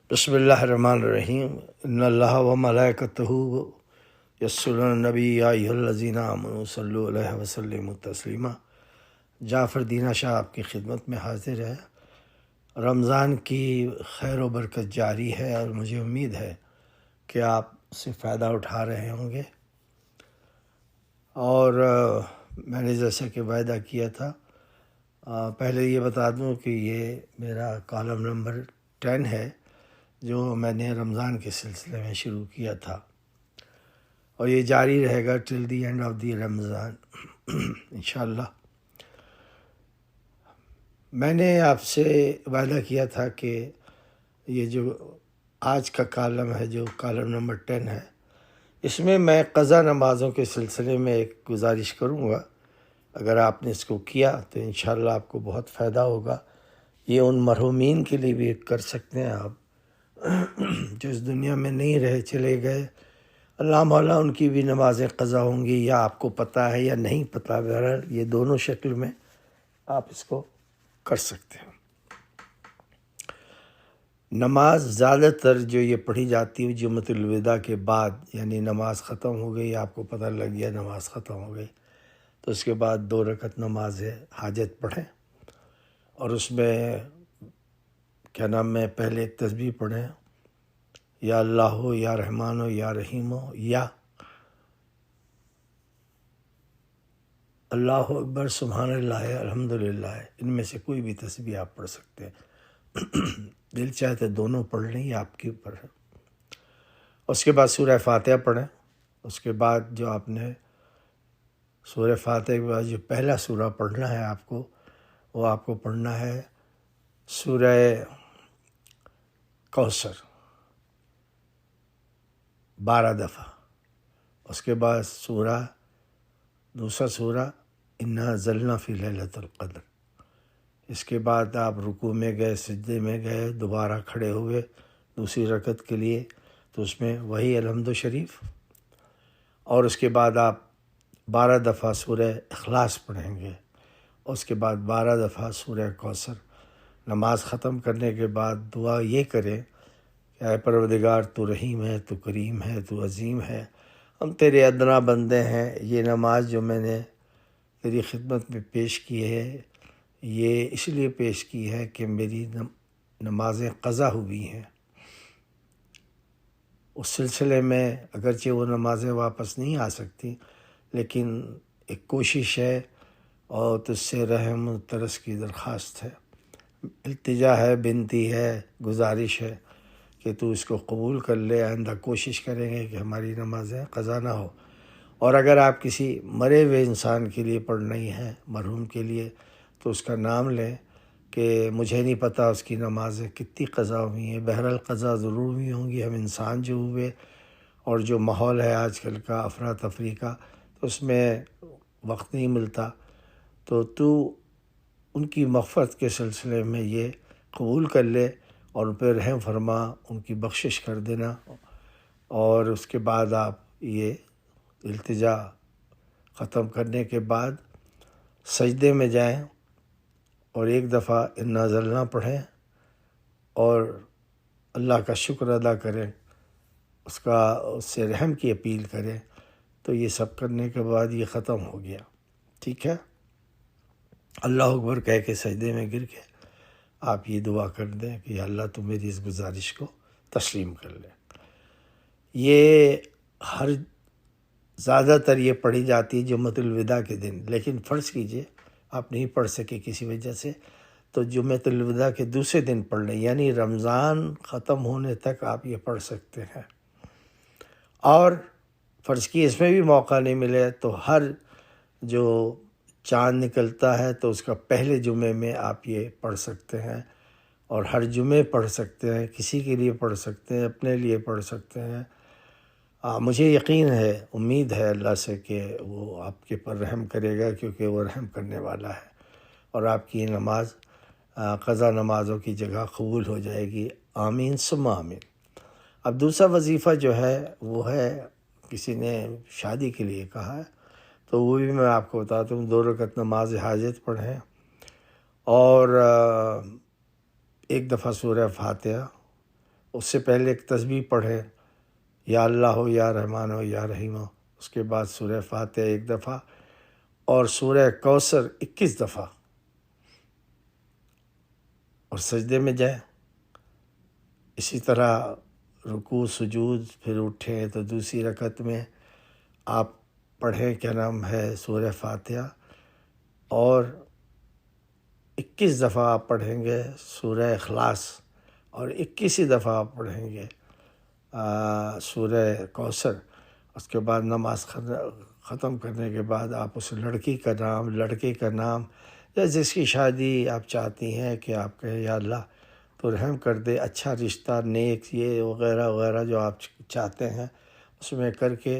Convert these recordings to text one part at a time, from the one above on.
بسم اللہ الرحمن الرحیم ان اللہ و ملائکتہ یصلون علی النبی یا ایھا الذین آمنوا صلوا علیہ وسلموا تسلیما۔ جعفر دینا شاہ آپ کی خدمت میں حاضر ہے۔ رمضان کی خیر و برکت جاری ہے اور مجھے امید ہے کہ آپ اس سے فائدہ اٹھا رہے ہوں گے۔ اور میں نے جیسا کہ وعدہ کیا تھا، پہلے یہ بتا دوں کہ یہ میرا کالم نمبر 10 ہے جو میں نے رمضان کے سلسلے میں شروع کیا تھا، اور یہ جاری رہے گا ٹل دی اینڈ آف دی رمضان انشاءاللہ۔ میں نے آپ سے وعدہ کیا تھا کہ یہ جو آج کا کالم ہے، جو کالم نمبر 10 ہے، اس میں میں قضا نمازوں کے سلسلے میں ایک گزارش کروں گا۔ اگر آپ نے اس کو کیا تو انشاءاللہ آپ کو بہت فائدہ ہوگا۔ یہ ان مرحومین کے لیے بھی کر سکتے ہیں آپ جو اس دنیا میں نہیں رہے، چلے گئے۔ اللہ مولا ان کی بھی نمازیں قضا ہوں گی، یا آپ کو پتہ ہے یا نہیں پتہ، بہرحال یہ دونوں شکل میں آپ اس کو کر سکتے ہیں۔ نماز زیادہ تر جو یہ پڑھی جاتی ہے جمعۃ الوداع کے بعد، یعنی نماز ختم ہو گئی، آپ کو پتہ لگ گیا نماز ختم ہو گئی، تو اس کے بعد 2 رکعت نماز حاجت پڑھیں، اور اس میں کیا نام ہے، پہلے ایک تسبیح پڑھیں، یا اللہ ہو، یا رحمان ہو، یا رحیم ہو، یا اللہ اکبر، سبحان اللہ، الحمدللہ، ان میں سے کوئی بھی تسبیح آپ پڑھ سکتے ہیں۔ دل چاہے تو دونوں پڑھ لیں، یہ آپ کے اوپر ہے۔ اس کے بعد سورہ فاتحہ پڑھیں۔ اس کے بعد جو آپ نے سورہ فاتحہ کے بعد جو پہلا سورہ پڑھنا ہے آپ کو، وہ آپ کو پڑھنا ہے سورہ کوثر 12 دفعہ۔ اس کے بعد دوسرا سورہ انا انزلنا فی لیلۃ القدر۔ اس کے بعد آپ رکوع میں گئے، سجدے میں گئے، دوبارہ کھڑے ہوئے دوسری رکعت کے لیے، تو اس میں وہی الحمد شریف، اور اس کے بعد آپ 12 دفعہ سورہ اخلاص پڑھیں گے۔ اس کے بعد 12 دفعہ سورہ کوثر۔ نماز ختم کرنے کے بعد دعا یہ کریں کہ اے پروردگار، تو رحیم ہے، تو کریم ہے، تو عظیم ہے، ہم تیرے ادنا بندے ہیں۔ یہ نماز جو میں نے تیری خدمت میں پیش کی ہے، یہ اس لیے پیش کی ہے کہ میری نمازیں قضا ہوئی ہیں۔ اس سلسلے میں اگرچہ وہ نمازیں واپس نہیں آ سکتی، لیکن ایک کوشش ہے اور تجھ سے رحم و ترس کی درخواست ہے، التجا ہے، بنتی ہے، گزارش ہے کہ تو اس کو قبول کر لے۔ آئندہ کوشش کریں گے کہ ہماری نمازیں قضا نہ ہو۔ اور اگر آپ کسی مرے ہوئے انسان کے لیے پڑھنی ہے، مرحوم کے لیے، تو اس کا نام لیں کہ مجھے نہیں پتہ اس کی نمازیں کتنی قضا ہوئی ہیں۔ بہرحال قضا ضرور ہوئی ہوں گی، ہم انسان جو ہوئے، اور جو ماحول ہے آج کل کا افراتفری کا، تو اس میں وقت نہیں ملتا، تو ان کی مغفرت کے سلسلے میں یہ قبول کر لے اور ان پہ رحم فرما، ان کی بخشش کر دینا۔ اور اس کے بعد آپ یہ التجا ختم کرنے کے بعد سجدے میں جائیں اور 1 دفعہ انا انزلنا پڑھیں اور اللہ کا شکر ادا کریں، اس سے رحم کی اپیل کریں۔ تو یہ سب کرنے کے بعد یہ ختم ہو گیا، ٹھیک ہے۔ اللہ اکبر کہہ کے سجدے میں گر کے آپ یہ دعا کر دیں کہ یا اللہ تو میری اس گزارش کو تسلیم کر لے۔ یہ زیادہ تر یہ پڑھی جاتی ہے جمعۃ الوداع کے دن، لیکن فرض کیجئے آپ نہیں پڑھ سکے کسی وجہ سے، تو جمعۃ الوداع کے دوسرے دن پڑھ لیں، یعنی رمضان ختم ہونے تک آپ یہ پڑھ سکتے ہیں۔ اور فرض کی اس میں بھی موقع نہیں ملے تو ہر جو چاند نکلتا ہے تو اس کا پہلے جمعے میں آپ یہ پڑھ سکتے ہیں، اور ہر جمعے پڑھ سکتے ہیں، کسی کے لیے پڑھ سکتے ہیں، اپنے لیے پڑھ سکتے ہیں۔ مجھے یقین ہے، امید ہے اللہ سے کہ وہ آپ کے پر رحم کرے گا، کیونکہ وہ رحم کرنے والا ہے، اور آپ کی یہ نماز قضا نمازوں کی جگہ قبول ہو جائے گی۔ آمین ثم آمین۔ اب دوسرا وظیفہ جو ہے وہ ہے، کسی نے شادی کے لیے کہا ہے، تو وہ بھی میں آپ کو بتاتا ہوں۔ 2 رکعت نماز حاجت پڑھیں، اور 1 دفعہ سورہ فاتحہ، اس سے پہلے ایک تسبیح پڑھیں، یا اللہ ہو یا رحمان ہو یا رحیم ہو، اس کے بعد سورہ فاتحہ 1 دفعہ اور سورہ کوثر 21 دفعہ، اور سجدے میں جائیں۔ اسی طرح رکوع سجود، پھر اٹھیں تو دوسری رکعت میں آپ پڑھیں کیا نام ہے سورہ فاتحہ، اور 21 دفعہ آپ پڑھیں گے سورہ اخلاص، اور 21 دفعہ آپ پڑھیں گے سورہ کوثر۔ اس کے بعد نماز ختم کرنے کے بعد آپ اس لڑکی کا نام، لڑکے کا نام، یا جس کی شادی آپ چاہتی ہیں کہ آپ کہیں یا اللہ تو رحم کر دے، اچھا رشتہ، نیک، یہ وغیرہ وغیرہ جو آپ چاہتے ہیں اس میں کر کے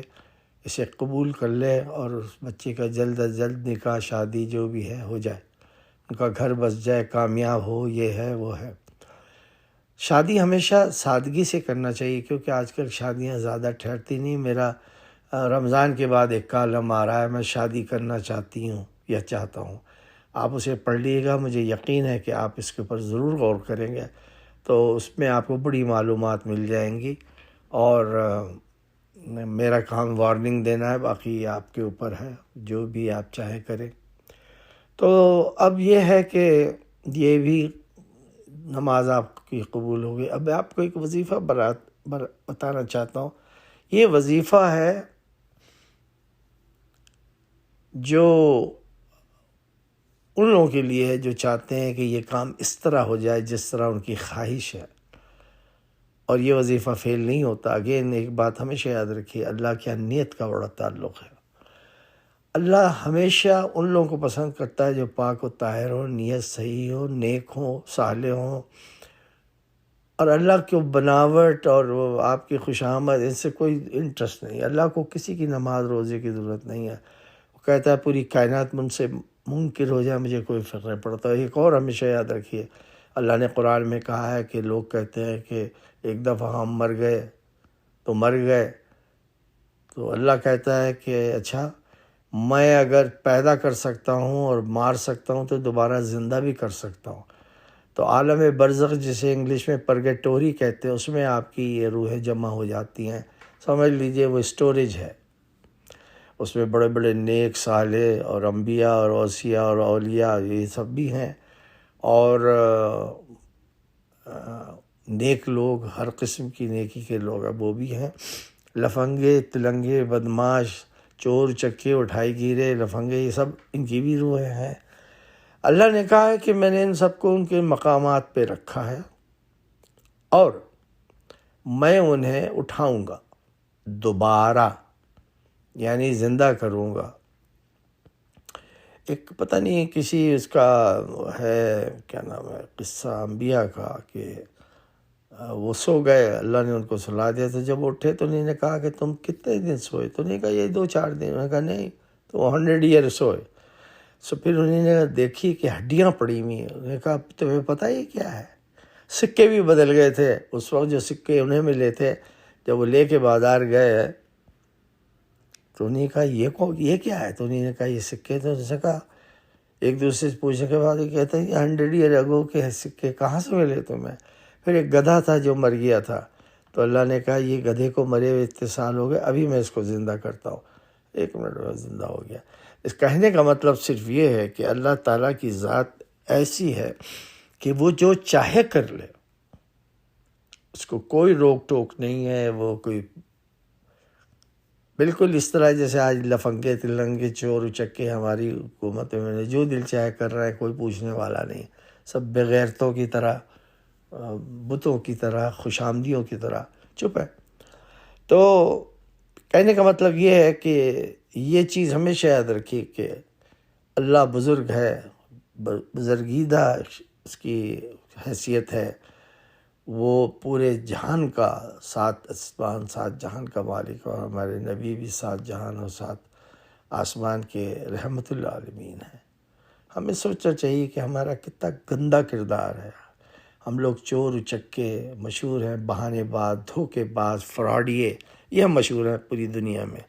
اسے قبول کر لے، اور اس بچے کا جلد از جلد نکاح شادی جو بھی ہے ہو جائے، ان کا گھر بس جائے، کامیاب ہو، یہ ہے وہ ہے۔ شادی ہمیشہ سادگی سے کرنا چاہیے، کیونکہ آج کل شادیاں زیادہ ٹھہرتی نہیں۔ میرا رمضان کے بعد ایک کالم آ رہا ہے، میں شادی کرنا چاہتی ہوں یا چاہتا ہوں، آپ اسے پڑھ لیے گا، مجھے یقین ہے کہ آپ اس کے اوپر ضرور غور کریں گے، تو اس میں آپ کو بڑی معلومات مل جائیں گی، اور میرا کام وارننگ دینا ہے، باقی آپ کے اوپر ہے، جو بھی آپ چاہے کریں۔ تو اب یہ ہے کہ یہ بھی نماز آپ کی قبول ہوگی۔ اب میں آپ کو ایک وظیفہ بتانا چاہتا ہوں۔ یہ وظیفہ ہے جو ان لوگوں کے لیے ہے جو چاہتے ہیں کہ یہ کام اس طرح ہو جائے جس طرح ان کی خواہش ہے، اور یہ وظیفہ فیل نہیں ہوتا۔ اگین ایک بات ہمیشہ یاد رکھیے، اللہ کی نیت کا بڑا تعلق ہے۔ اللہ ہمیشہ ان لوگوں کو پسند کرتا ہے جو پاک و طاہر ہو، نیت صحیح ہو، نیک ہوں، صالح ہوں، اور اللہ کی بناوٹ اور وہ آپ کی خوش آمد ان سے کوئی انٹرسٹ نہیں۔ اللہ کو کسی کی نماز روزے کی ضرورت نہیں ہے، وہ کہتا ہے پوری کائنات مجھ سے منکر ہو جائے، مجھے کوئی فرق نہیں پڑتا۔ ایک اور ہمیشہ یاد رکھیے، اللہ نے قرآن میں کہا ہے کہ لوگ کہتے ہیں کہ ایک دفعہ ہم مر گئے تو مر گئے، تو اللہ کہتا ہے کہ اچھا، میں اگر پیدا کر سکتا ہوں اور مار سکتا ہوں تو دوبارہ زندہ بھی کر سکتا ہوں۔ تو عالم برزخ جسے انگلش میں پرگیٹوری کہتے ہیں، اس میں آپ کی یہ روحیں جمع ہو جاتی ہیں، سمجھ لیجئے وہ اسٹوریج ہے۔ اس میں بڑے بڑے نیک، صالح اور انبیاء اور اوصیاء اور اولیاء یہ سب بھی ہیں، اور نیک لوگ، ہر قسم کی نیکی کے لوگ وہ بھی ہیں۔ لفنگے، تلنگے، بدماش، چور، چکے، اٹھائی گیرے، لفنگے، یہ سب ان کی بھی روحیں ہیں۔ اللہ نے کہا ہے کہ میں نے ان سب کو ان کے مقامات پہ رکھا ہے، اور میں انہیں اٹھاؤں گا دوبارہ، یعنی زندہ کروں گا۔ ایک پتہ نہیں کسی اس کا ہے کیا نام ہے قصہ انبیاء کا، کہ وہ سو گئے، اللہ نے ان کو سلا دیا، تو جب اٹھے تو انہوں نے کہا کہ تم کتنے دن سوئے؟ تو انہوں نے کہا یہ 2-4 دن۔ انہوں نے کہا نہیں، تو وہ 100 ایئر سوئے۔ سو پھر انہوں نے دیکھی کہ ہڈیاں پڑی ہوئی ہیں۔ انہوں نے کہا تمہیں پتہ یہ کیا ہے؟ سکے بھی بدل گئے تھے اس وقت، جو سکے انہیں ملے تھے جب وہ لے کے بازار گئے، تو انہوں نے کہا یہ کیا ہے؟ تو انہوں نے کہا یہ سکے۔ تو انہوں نے کہا ایک دوسرے سے پوچھنے کے بعد یہ کہتے ہیں 100 ایئر اگو کے سکے کہاں سے ملے تمہیں؟ پھر ایک گدھا تھا جو مر گیا تھا، تو اللہ نے کہا یہ گدھے کو مرے ہوئے اتنے سال ہو گئے، ابھی میں اس کو زندہ کرتا ہوں، 1 منٹ میں زندہ ہو گیا۔ اس کہنے کا مطلب صرف یہ ہے کہ اللہ تعالیٰ کی ذات ایسی ہے کہ وہ جو چاہے کر لے، اس کو کوئی روک ٹوک نہیں ہے۔ وہ کوئی بالکل اس طرح جیسے آج لفنگے، تلنگے، چور چکے ہماری حکومت میں جو دل چاہے کر رہا ہے، کوئی پوچھنے والا نہیں، سب بغیرتوں کی طرح، بتوں کی طرح، خوش آمدیوں کی طرح چپ ہے۔ تو کہنے کا مطلب یہ ہے کہ یہ چیز ہمیشہ یاد رکھیے کہ اللہ بزرگ ہے، بزرگیدہ اس کی حیثیت ہے، وہ پورے جہان کا 7 آسمان 7 جہان کا مالک، اور ہمارے نبی بھی 7 جہان اور 7 آسمان کے رحمت العالمین ہیں۔ ہمیں سوچنا چاہیے کہ ہمارا کتنا گندا کردار ہے۔ ہم لوگ چور چکے مشہور ہیں، بہانے باز، دھوکے باز، فراڈیے، یہ ہم مشہور ہیں پوری دنیا میں۔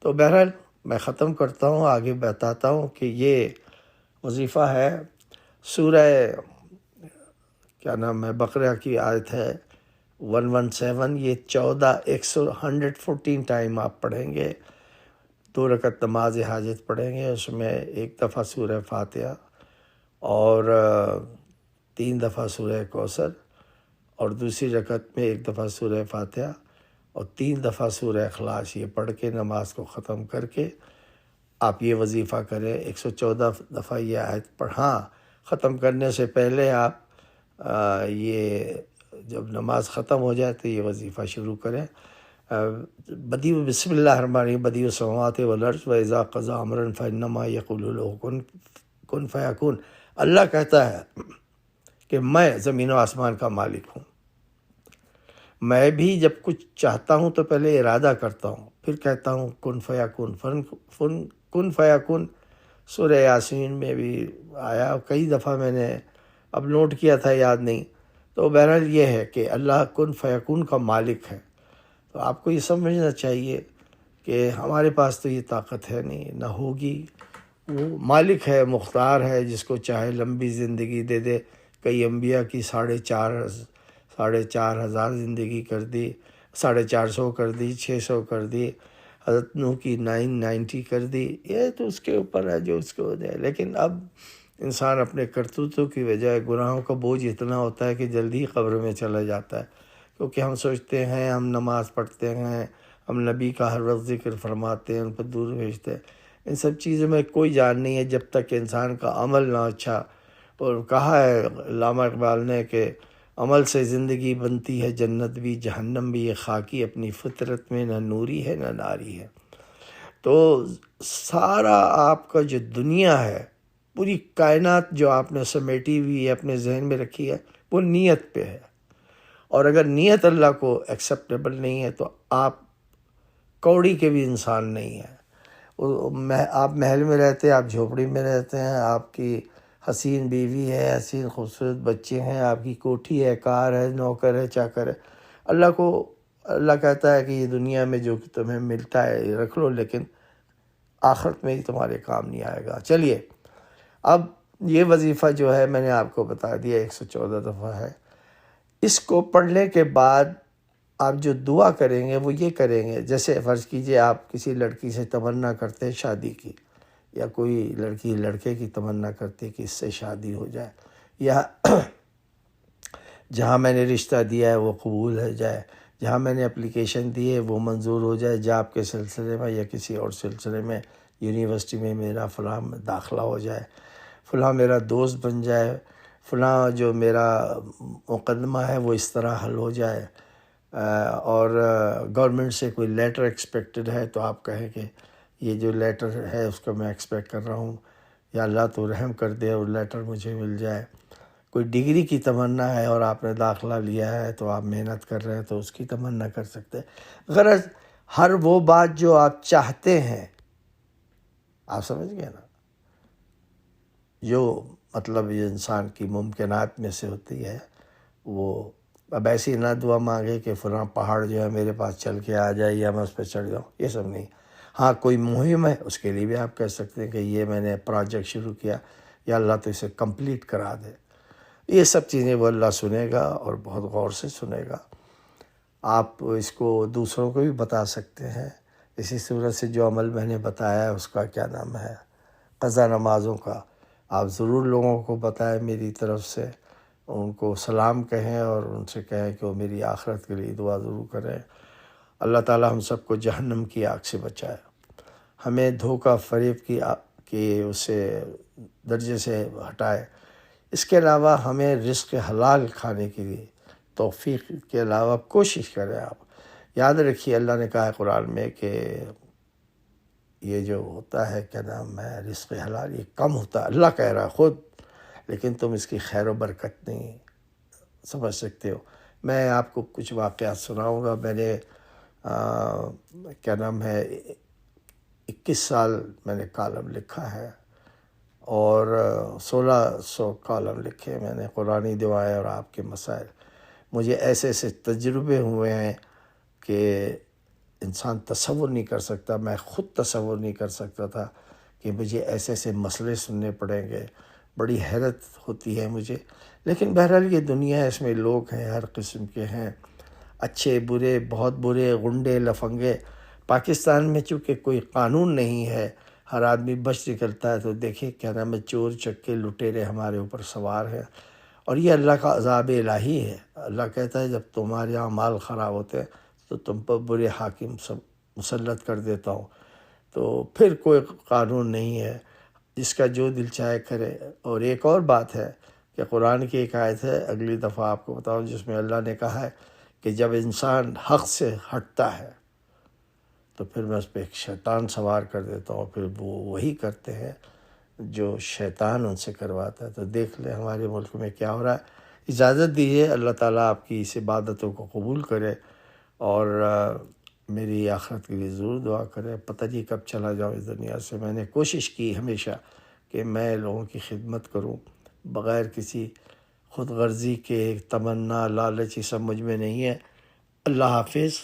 تو بہرحال میں ختم کرتا ہوں، آگے بتاتا ہوں کہ یہ وظیفہ ہے سورہ کیا نام ہے بقرہ کی آیت ہے 117 یہ 114 ٹائم آپ پڑھیں گے. 2 رکعت نماز حاجت پڑھیں گے، اس میں 1 دفعہ سورہ فاتحہ اور 3 دفعہ سورہ کوثر، اور دوسری رکعت میں 1 دفعہ سورہ فاتحہ اور 3 دفعہ سورہ اخلاص. یہ پڑھ کے نماز کو ختم کر کے آپ یہ وظیفہ کریں. 114 دفعہ یہ آیت پڑھاں. ختم کرنے سے پہلے آپ یہ جب نماز ختم ہو جائے تو یہ وظیفہ شروع کریں. بدیع بسم اللہ الرحمن الرحیم بدیع السماوات والارض واذا قضى امرا فانما يقول له کن فیکون. اللہ کہتا ہے کہ میں زمین و آسمان کا مالک ہوں. میں بھی جب کچھ چاہتا ہوں تو پہلے ارادہ کرتا ہوں، پھر کہتا ہوں کن فیکون. کن فیکون سورہ یاسین میں بھی آیا، کئی دفعہ میں نے اب نوٹ کیا تھا، یاد نہیں. تو بہرحال یہ ہے کہ اللہ کن فیکون کا مالک ہے. تو آپ کو یہ سمجھنا چاہیے کہ ہمارے پاس تو یہ طاقت ہے نہیں، نہ ہوگی. وہ مالک ہے، مختار ہے، جس کو چاہے لمبی زندگی دے دے. کئی انبیاء کی 4,500 زندگی کر دی، 450 کر دی، 600 کر دی. حضرت نوح کی 990 کر دی. یہ تو اس کے اوپر ہے جو اس کو دے. لیکن اب انسان اپنے کرتوتوں کی وجہ گناہوں کا بوجھ اتنا ہوتا ہے کہ جلدی قبر میں چلا جاتا ہے، کیونکہ ہم سوچتے ہیں ہم نماز پڑھتے ہیں، ہم نبی کا ہر وقت ذکر فرماتے ہیں، ان پر دور بھیجتے ہیں. ان سب چیزوں میں کوئی جان نہیں ہے جب تک کہ انسان کا عمل نہ اچھا. اور کہا ہے علامہ اقبال نے کہ عمل سے زندگی بنتی ہے جنت بھی، جہنم بھی. یہ خاکی اپنی فطرت میں نہ نوری ہے نہ ناری ہے. تو سارا آپ کا جو دنیا ہے، پوری کائنات جو آپ نے سمیٹی ہوئی ہے، اپنے ذہن میں رکھی ہے، وہ نیت پہ ہے. اور اگر نیت اللہ کو ایکسیپٹیبل نہیں ہے تو آپ کوڑی کے بھی انسان نہیں ہیں. آپ محل میں رہتے ہیں، آپ جھوپڑی میں رہتے ہیں، آپ کی حسین بیوی ہے، حسین خوبصورت بچے ہیں، آپ کی کوٹھی ہے، کار ہے، نوکر ہے، چاکر ہے. اللہ کہتا ہے کہ یہ دنیا میں جو تمہیں ملتا ہے یہ رکھ لو، لیکن آخرت میں ہی تمہارے کام نہیں آئے گا. چلیے، اب یہ وظیفہ جو ہے میں نے آپ کو بتا دیا 114 دفعہ ہے. اس کو پڑھنے کے بعد آپ جو دعا کریں گے وہ یہ کریں گے. جیسے فرض کیجئے آپ کسی لڑکی سے تمنا کرتے ہیں شادی کی، یا کوئی لڑکی لڑکے کی تمنا کرتی ہے کہ اس سے شادی ہو جائے، یا جہاں میں نے رشتہ دیا ہے وہ قبول ہو جائے، جہاں میں نے اپلیکیشن دی ہے وہ منظور ہو جائے، جاب کے سلسلے میں یا کسی اور سلسلے میں، یونیورسٹی میں میرا فلاں داخلہ ہو جائے، فلاں میرا دوست بن جائے، فلاں جو میرا مقدمہ ہے وہ اس طرح حل ہو جائے. اور گورنمنٹ سے کوئی لیٹر ایکسپیکٹڈ ہے تو آپ کہیں کہ یہ جو لیٹر ہے اس کو میں ایکسپیکٹ کر رہا ہوں، یا اللہ تو رحم کر دے اور لیٹر مجھے مل جائے. کوئی ڈگری کی تمنا ہے اور آپ نے داخلہ لیا ہے تو آپ محنت کر رہے ہیں تو اس کی تمنا کر سکتے ہیں. غرض ہر وہ بات جو آپ چاہتے ہیں، آپ سمجھ گئے نا، جو مطلب یہ انسان کی ممکنات میں سے ہوتی ہے. وہ اب ایسی نہ دعا مانگے کہ فلاں پہاڑ جو ہے میرے پاس چل کے آ جائے یا میں اس پہ چڑھ جاؤں، یہ سب نہیں. ہاں کوئی مہم ہے اس کے لیے بھی آپ کہہ سکتے ہیں کہ یہ میں نے پروجیکٹ شروع کیا، یا اللہ تو اسے کمپلیٹ کرا دے. یہ سب چیزیں وہ اللہ سنے گا اور بہت غور سے سنے گا. آپ اس کو دوسروں کو بھی بتا سکتے ہیں. اسی صورت سے جو عمل میں نے بتایا ہے اس کا کیا نام ہے، قضا نمازوں کا، آپ ضرور لوگوں کو بتائیں میری طرف سے. ان کو سلام کہیں اور ان سے کہیں کہ وہ میری آخرت کے لیے دعا ضرور کریں. اللہ تعالی ہم سب کو جہنم کی آگ سے بچائے، ہمیں دھوکہ فریب کی اسے درجے سے ہٹائے. اس کے علاوہ ہمیں رزق حلال کھانے کے لیے توفیق کے علاوہ کوشش کریں. آپ یاد رکھیے اللہ نے کہا ہے قرآن میں کہ یہ جو ہوتا ہے کیا نام ہے رزق حلال، یہ کم ہوتا ہے. اللہ کہہ رہا ہے خود، لیکن تم اس کی خیر و برکت نہیں سمجھ سکتے ہو. میں آپ کو کچھ واقعات سناؤں گا. میں نے کیا نام ہے 21 سال میں نے کالم لکھا ہے اور 1600 کالم لکھے میں نے، قرآنی دعائیں اور آپ کے مسائل. مجھے ایسے ایسے تجربے ہوئے ہیں کہ انسان تصور نہیں کر سکتا. میں خود تصور نہیں کر سکتا تھا کہ مجھے ایسے ایسے مسئلے سننے پڑیں گے. بڑی حیرت ہوتی ہے مجھے. لیکن بہرحال یہ دنیا ہے، اس میں لوگ ہیں ہر قسم کے ہیں. اچھے برے، بہت برے، غنڈے لفنگے. پاکستان میں چونکہ کوئی قانون نہیں ہے، ہر آدمی بچ نکلتا ہے، تو دیکھیں کیا نام ہے، چور چکے لٹیرے ہمارے اوپر سوار ہیں. اور یہ اللہ کا عذاب الہی ہے. اللہ کہتا ہے جب تمہارے اعمال خراب ہوتے ہیں تو تم پر برے حاکم سب مسلط کر دیتا ہوں. تو پھر کوئی قانون نہیں ہے، جس کا جو دل چاہے کرے. اور ایک اور بات ہے کہ قرآن کی ایک آیت ہے، اگلی دفعہ آپ کو بتاؤں، جس میں اللہ نے کہا ہے کہ جب انسان حق سے ہٹتا ہے تو پھر میں اس پہ ایک شیطان سوار کر دیتا ہوں، پھر وہ وہی کرتے ہیں جو شیطان ان سے کرواتا ہے. تو دیکھ لیں ہمارے ملک میں کیا ہو رہا ہے. اجازت دیجیے، اللہ تعالیٰ آپ کی اس عبادتوں کو قبول کرے اور میری آخرت کے لیے ضرور دعا کرے. پتہ نہیں کب چلا جاؤں اس دنیا سے. میں نے کوشش کی ہمیشہ کہ میں لوگوں کی خدمت کروں بغیر کسی خود غرضی کے، تمنا، لالچ، یہ سب مجھ میں نہیں ہے. اللہ حافظ.